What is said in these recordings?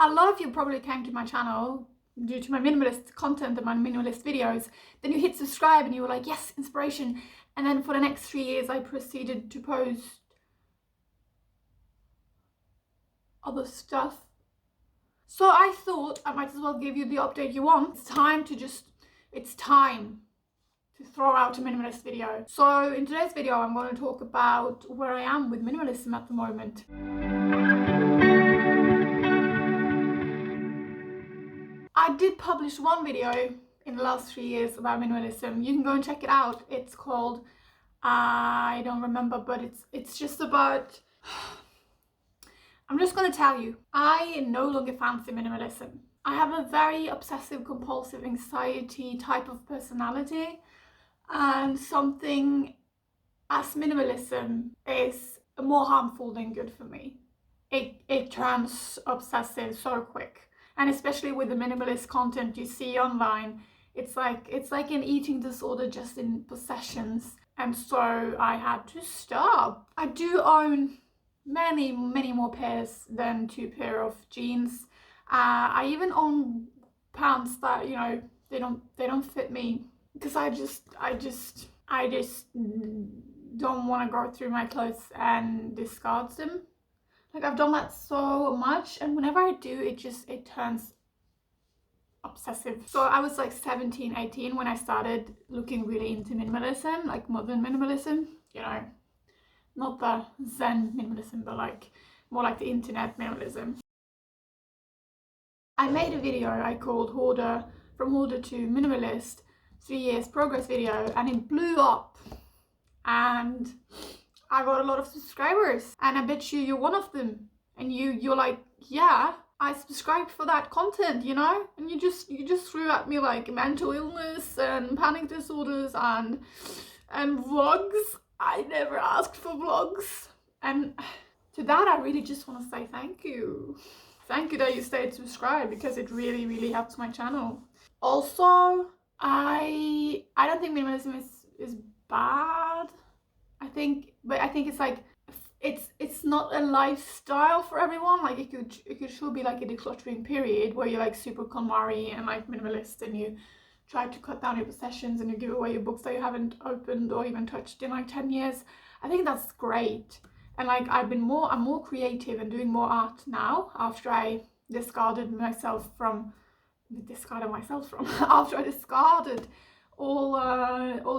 a lot of you probably came to my channel due to my minimalist content and my minimalist videos. Then you hit subscribe and you were like, yes, inspiration. And then for the next 3 years, I proceeded to post other stuff. So I thought I might as well give you the update you want. It's time to throw out a minimalist video. So in today's video, I'm going to talk about where I am with minimalism at the moment. I did publish one video in the last 3 years about minimalism. You can go and check it out. It's called, I don't remember, but it's just about, I'm just going to tell you, I no longer fancy minimalism. I have a very obsessive compulsive anxiety type of personality, and something as minimalism is more harmful than good for me. It turns obsessive so quick, and especially with the minimalist content you see online, it's like an eating disorder just in possessions. And so I had to stop. I do own many more pairs than 2 pair of jeans. I even own pants that, you know, they don't fit me, because I just don't want to go through my clothes and discard them. Like, I've done that so much, and whenever I do, it turns obsessive. So I was like 17, 18 when I started looking really into minimalism, like modern minimalism, you know, not the Zen minimalism, but like more like the internet minimalism. I made a video I called From Hoarder to Minimalist, 3 years progress video, and it blew up, and I got a lot of subscribers, and I bet you're one of them, and you're like, yeah, I subscribed for that content, you know, and you just threw at me like mental illness and panic disorders and vlogs. I never asked for vlogs, and to that I really just want to say thank you. Thank you that you stayed subscribed, because it really helps my channel. Also, I don't think minimalism is bad. I think it's like, it's not a lifestyle for everyone. Like, it could sure be like a decluttering period where you're like super KonMari and like minimalist, and you try to cut down your possessions and you give away your books that you haven't opened or even touched in like 10 years. I think that's great. And like, I'm more creative and doing more art now after I discarded myself from after I discarded all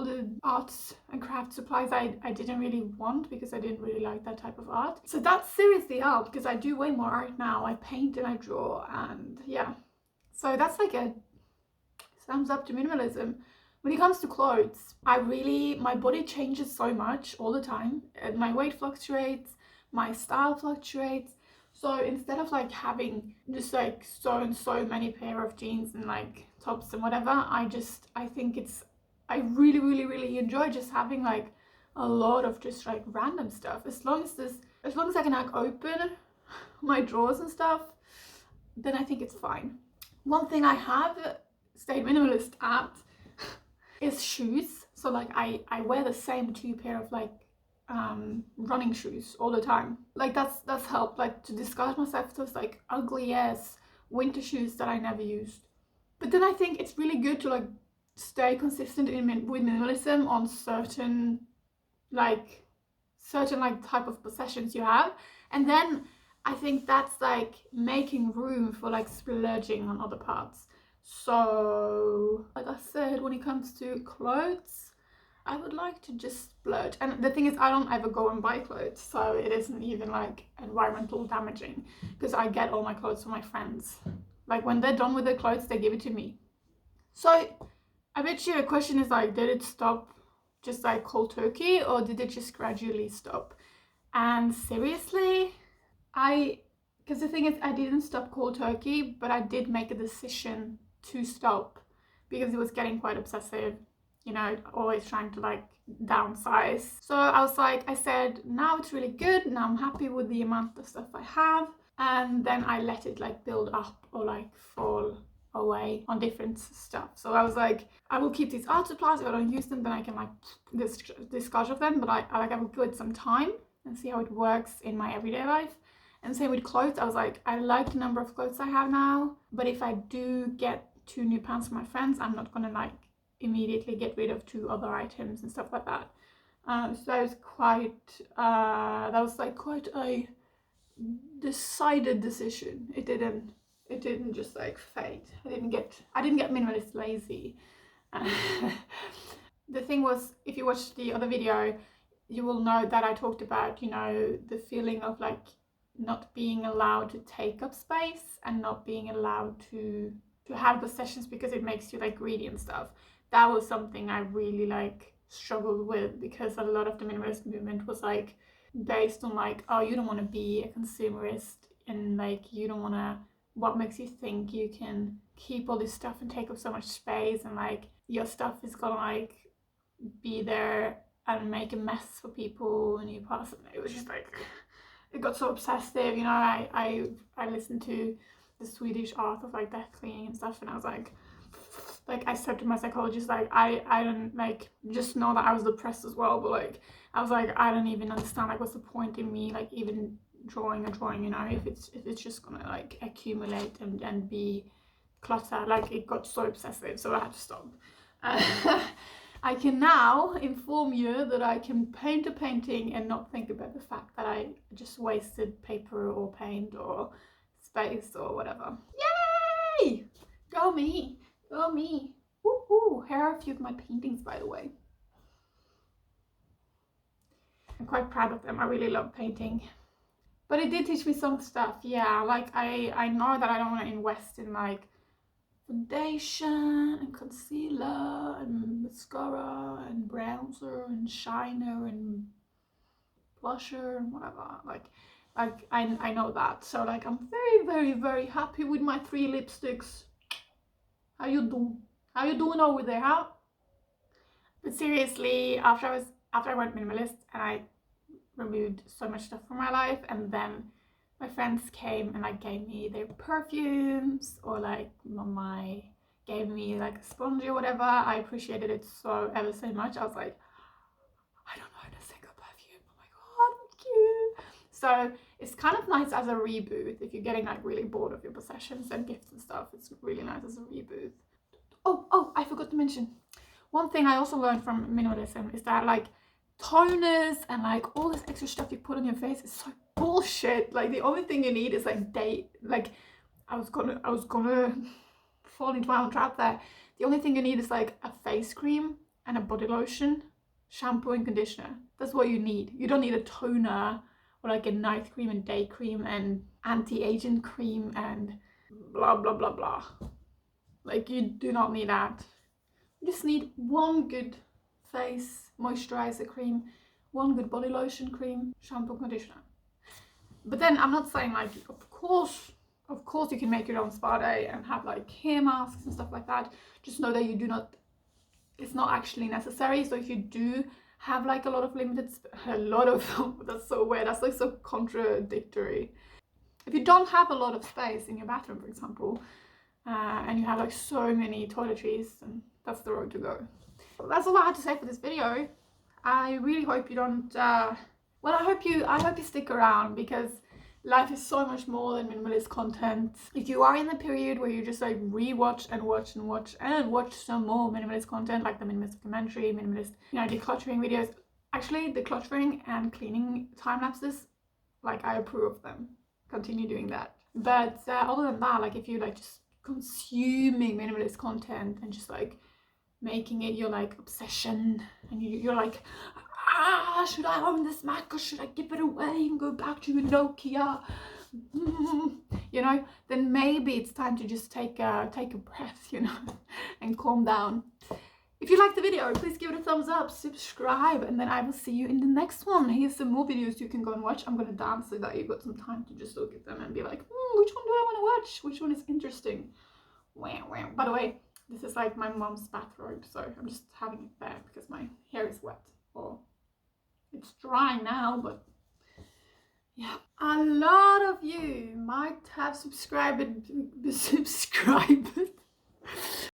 the arts and craft supplies I didn't really want, because I didn't really like that type of art. So that's seriously helped, because I do way more art now. I paint and I draw, and yeah. So that's like a thumbs up to minimalism. When it comes to clothes, my body changes so much all the time. My weight fluctuates, my style fluctuates. So instead of like having just like so many pair of jeans and like tops and whatever, I really enjoy just having like a lot of just like random stuff. As long as I can like open my drawers and stuff, then I think it's fine. One thing I have stayed minimalist at is shoes. So like, I wear the same 2 pair of like running shoes all the time. Like, that's helped, like, to discard myself those like ugly ass winter shoes that I never used. But then I think it's really good to like stay consistent with minimalism on certain type of possessions you have, and then I think that's like making room for like splurging on other parts. So like I said, when it comes to clothes, I would like to just splurge. And the thing is, I don't ever go and buy clothes, so it isn't even like environmental damaging, because I get all my clothes from my friends. Like, when they're done with their clothes, they give it to me. So I bet you the question is like, did it stop just like cold turkey, or did it just gradually stop? And seriously, because the thing is, I didn't stop cold turkey, but I did make a decision to stop, because it was getting quite obsessive, you know, always trying to like downsize. So I said, now it's really good, now I'm happy with the amount of stuff I have, and then I let it like build up or like fall away on different stuff. So I was like, I will keep these art supplies. If I don't use them, then I can like discard of them, but I will give it some time and see how it works in my everyday life. And same with clothes. I was like, I like the number of clothes I have now, but if I do get 2 new pants for my friends, I'm not gonna like immediately get rid of 2 other items and stuff like that. So that was quite a decided decision. It didn't just like fade. I didn't get minimalist lazy. The thing was, if you watch the other video, you will know that I talked about, you know, the feeling of like not being allowed to take up space and not being allowed to have possessions because it makes you like greedy and stuff. That was something I really like struggled with, because a lot of the minimalist movement was like based on like, oh, you don't want to be a consumerist, and like you don't want to, what makes you think you can keep all this stuff and take up so much space, and like your stuff is gonna like be there and make a mess for people when you pass it. It was just like, it got so obsessive, you know. I listened to the Swedish art of like death cleaning and stuff, and I was like I said to my psychologist, like I don't like, just know that I was depressed as well, but like I was like, I don't even understand like what's the point in me like even drawing a drawing, you know, if it's just gonna like accumulate and be clutter. Like it got so obsessive, so I had to stop. I can now inform you that I can paint a painting and not think about the fact that I just wasted paper or paint or space or whatever. Yay! Go me! Go me! Woohoo! Here are a few of my paintings, by the way. I'm quite proud of them. I really love painting. But it did teach me some stuff, yeah. Like I know that I don't want to invest in like foundation and concealer and mascara and bronzer and shiner and blusher and whatever. Like I know that. So like I'm very, very, very happy with my 3 lipsticks. How you doing? How you doing over there, huh? But seriously, after I went minimalist and I removed so much stuff from my life, and then my friends came and like gave me their perfumes, or like gave me like a sponge or whatever. I appreciated it so ever so much. I was like, I don't know a single perfume. Oh my god, thank you. So it's kind of nice as a reboot if you're getting like really bored of your possessions and gifts and stuff. It's really nice as a reboot. Oh, I forgot to mention. One thing I also learned from minimalism is that like toners and like all this extra stuff you put on your face is so bullshit. Like the only thing you need is like I was gonna fall into my own trap there. The only thing you need is like a face cream and a body lotion, shampoo and conditioner. That's what you need. You don't need a toner or like a night cream and day cream and anti-aging cream and blah blah blah blah. Like you do not need that. You just need one good face moisturizer cream, one good body lotion cream, shampoo, conditioner. But then I'm not saying like, of course you can make your own spa day and have like hair masks and stuff like that. Just know that you do not, it's not actually necessary. So if you do have like a lot of that's so weird, that's like so contradictory. If you don't have a lot of space in your bathroom, for example, and you have like so many toiletries, then that's the road to go. Well, that's all I had to say for this video. I really hope you don't well, I hope you stick around, because life is so much more than minimalist content. If you are in the period where you just like rewatch and watch and watch and watch some more minimalist content, like the minimalist documentary, minimalist, you know, decluttering videos. Actually, decluttering and cleaning time lapses, like I approve of them. Continue doing that. But other than that, like if you like just consuming minimalist content and just like making it your like obsession, and you're like, should I own this Mac or should I give it away and go back to a Nokia? You know, then maybe it's time to just take a breath, you know, and calm down. If you liked the video, please give it a thumbs up, subscribe, and then I will see you in the next one. Here's some more videos you can go and watch. I'm gonna dance so that you've got some time to just look at them and be like, which one do I want to watch? Which one is interesting? Wow. By the way, this is like my mom's bathrobe, so I'm just having it there because my hair is wet. Or it's dry now, but yeah. A lot of you might have subscribed